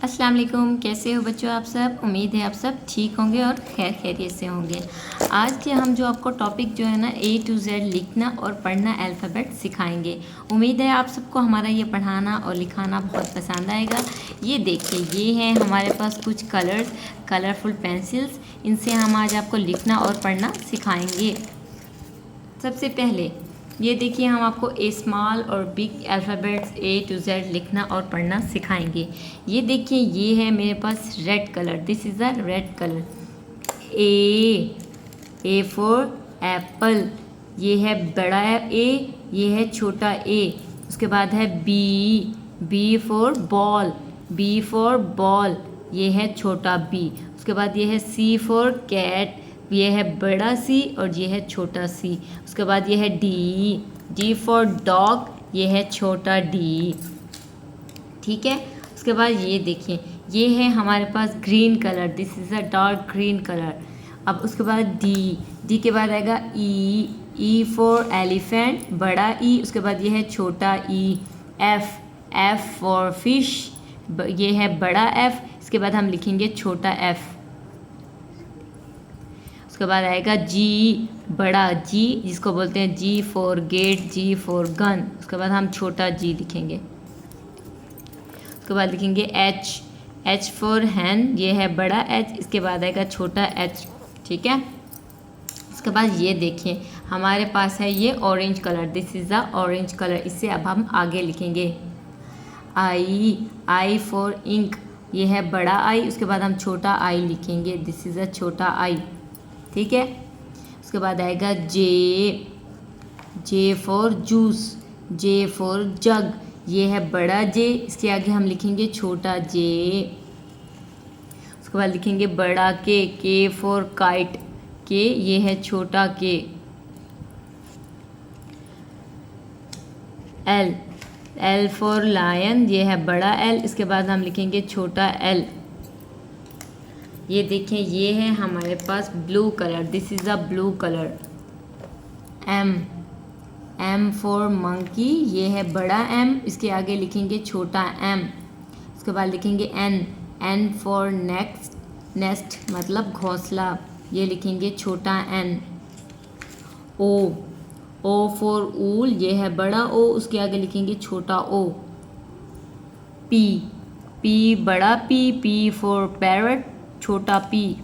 अस्सलाम वालेकुम, कैसे हो बच्चों आप सब। उम्मीद है आप सब ठीक होंगे और खैर खैरियत से होंगे। आज के हम जो आपको टॉपिक जो है ना A to Z लिखना और पढ़ना अल्फ़ाबेट सिखाएंगे। उम्मीद है आप सबको हमारा ये पढ़ाना और लिखाना बहुत पसंद आएगा। ये देखिए, ये हैं हमारे पास कुछ कलर्स, कलरफुल पेंसिल्स। इनसे हम आज आपको लिखना और पढ़ना सिखाएंगे। सबसे पहले ये देखिए, हम आपको स्मॉल और big alphabets A to Z लिखना और पढ़ना सिखाएंगे। ये देखिए, ये है मेरे पास red colour, this is a red colour. A for apple, ये है बड़ा ए, ये है छोटा ए। उसके बाद है बी फॉर बॉल, ये है छोटा बी। उसके बाद ये है सी फॉर कैट, ये है बड़ा सी और ये है छोटा सी। उसके बाद ये है डी फॉर डॉग, ये है छोटा डी। ठीक है। उसके बाद ये देखिए, ये है हमारे पास green colour, this is a dark green colour. अब उसके बाद डी के बाद आएगा ई फॉर एलिफेंट, बड़ा ई। उसके बाद ये है छोटा ई। एफ फॉर फिश, ये है बड़ा एफ। इसके बाद हम लिखेंगे छोटा एफ। उसके बाद आएगा जी, बड़ा जी, जिसको बोलते हैं G for gate, G for gun. उसके बाद हम छोटा जी लिखेंगे। उसके बाद लिखेंगे एच फॉर हैन, ये है बड़ा एच। इसके बाद आएगा छोटा एच। ठीक है। उसके बाद ये देखिए, हमारे पास है ये orange colour, this is the orange colour. इससे अब हम आगे लिखेंगे आई फॉर इंक, ये है बड़ा आई। उसके बाद हम छोटा आई लिखेंगे, दिस इज़ अ छोटा आई। ठीक है। उसके बाद आएगा J for juice, J for jug, ये है बड़ा जे। इसके आगे हम लिखेंगे छोटा जे। उसके बाद लिखेंगे बड़ा के फॉर काइट, के ये है छोटा के। एल फॉर लायन, ये है बड़ा एल। इसके बाद हम लिखेंगे छोटा एल। ये देखें, ये है हमारे पास blue colour, this is a blue colour. M for monkey, ये है बड़ा एम। इसके आगे लिखेंगे छोटा एम। उसके बाद लिखेंगे एन फॉर नेस्ट मतलब घोंसला, ये लिखेंगे छोटा एन। ओ फॉर ऊल, ये है बड़ा ओ। उसके आगे लिखेंगे छोटा ओ। पी बड़ा पी फॉर पैरट, छोटा पी।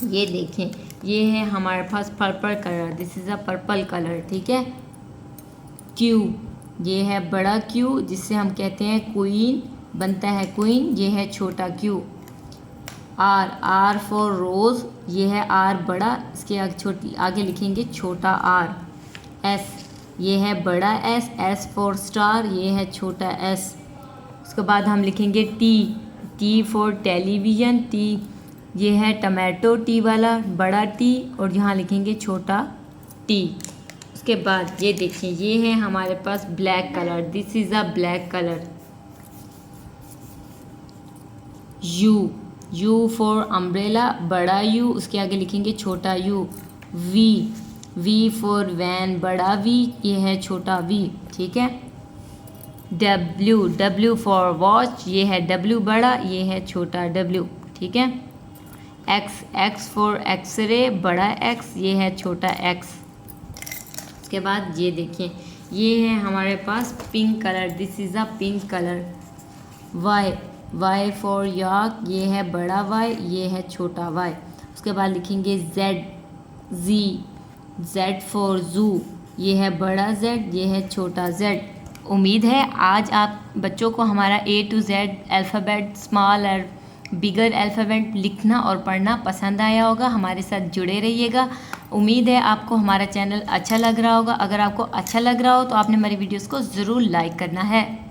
ये देखें, ये है हमारे पास purple colour, this is a purple colour. ठीक है। क्यू, ये है बड़ा क्यू, जिससे हम कहते हैं क्वीन, बनता है क्वीन, ये है छोटा क्यू। आर फॉर रोज़, ये है आर बड़ा। इसके आगे लिखेंगे छोटा आर। एस, ये है बड़ा एस फॉर स्टार, ये है छोटा एस। उसके बाद हम लिखेंगे टी फॉर टेलीविज़न, टी ये है टमाटो, टी वाला बड़ा टी, और यहाँ लिखेंगे छोटा टी। उसके बाद ये देखिए, ये है हमारे पास black colour, this is a black colour. U for umbrella, बड़ा यू। उसके आगे लिखेंगे छोटा यू। वी फॉर वैन, बड़ा वी, ये है छोटा वी। ठीक है। डब्ल्यू फॉर वॉच, ये है डब्ल्यू बड़ा, ये है छोटा डब्ल्यू। ठीक है। एक्स फॉर एक्सरे, बड़ा एक्स, ये है छोटा एक्स। उसके बाद ये देखिए, ये है हमारे पास pink colour, this is a pink colour. Y for York, ये है बड़ा वाई, ये है छोटा वाई। उसके बाद लिखेंगे जेड फॉर जू, ये है बड़ा जेड, ये है छोटा जेड। उम्मीद है आज आप बच्चों को हमारा A to Z alphabet, small और बिगर अल्फ़ाबेट लिखना और पढ़ना पसंद आया होगा। हमारे साथ जुड़े रहिएगा। उम्मीद है आपको हमारा चैनल अच्छा लग रहा होगा। अगर आपको अच्छा लग रहा हो तो आपने हमारी वीडियोस को ज़रूर लाइक करना है।